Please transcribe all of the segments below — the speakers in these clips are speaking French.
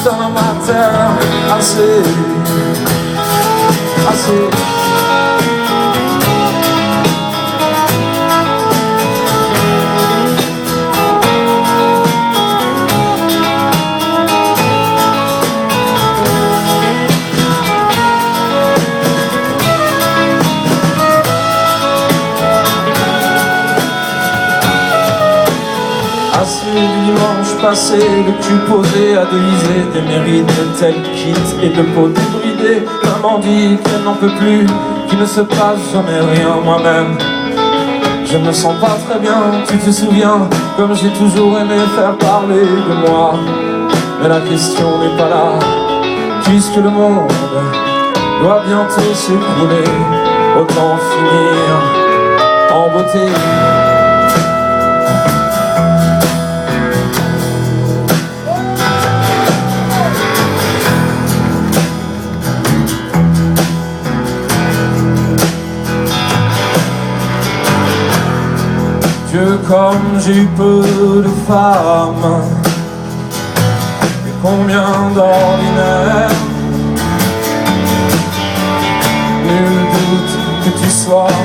d'un amateur. Assez. Assez du dimanche passé, le cul posé à deviser des mérites de tel kit et de peau débridée. Maman dit qu'elle n'en peut plus, qu'il ne se passe jamais rien. Moi-même, je me sens pas très bien. Tu te souviens, comme j'ai toujours aimé faire parler de moi. Mais la question n'est pas là, puisque le monde doit bientôt s'écrouler. Autant finir en beauté. Dieu, comme j'ai eu peu de femmes, et combien d'ordinaires. Nul doute que tu sois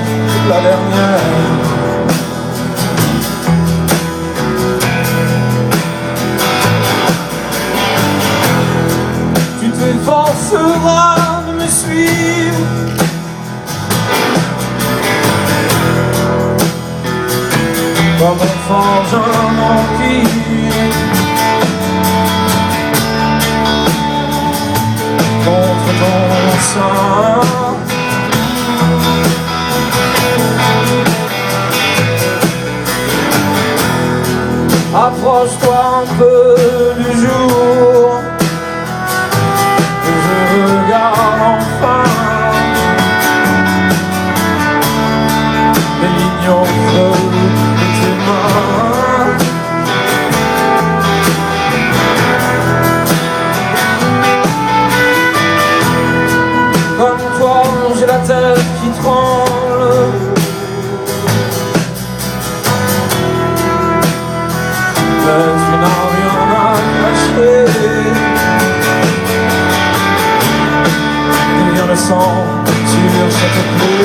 la dernière. Tu t'efforceras de me suivre, comme on forge un empire contre ton sein. Approche-toi un peu du jour que je regarde enfin les lignes au creux de tes mains. Comme toi, j'ai la tête qui tremble. Mais tu n'as rien à cacher. Il y a le sang sur cette clé.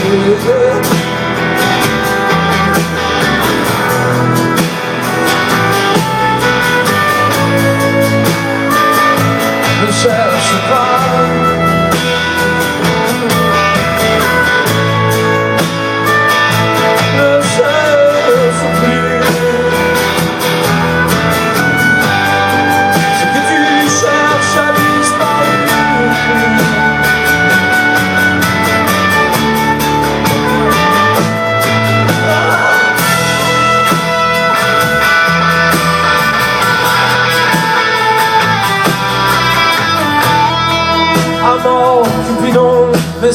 Ne cherche pas. Ne cherche plus. Ce que tu cherches a disparu. À mort, Cupidon, mais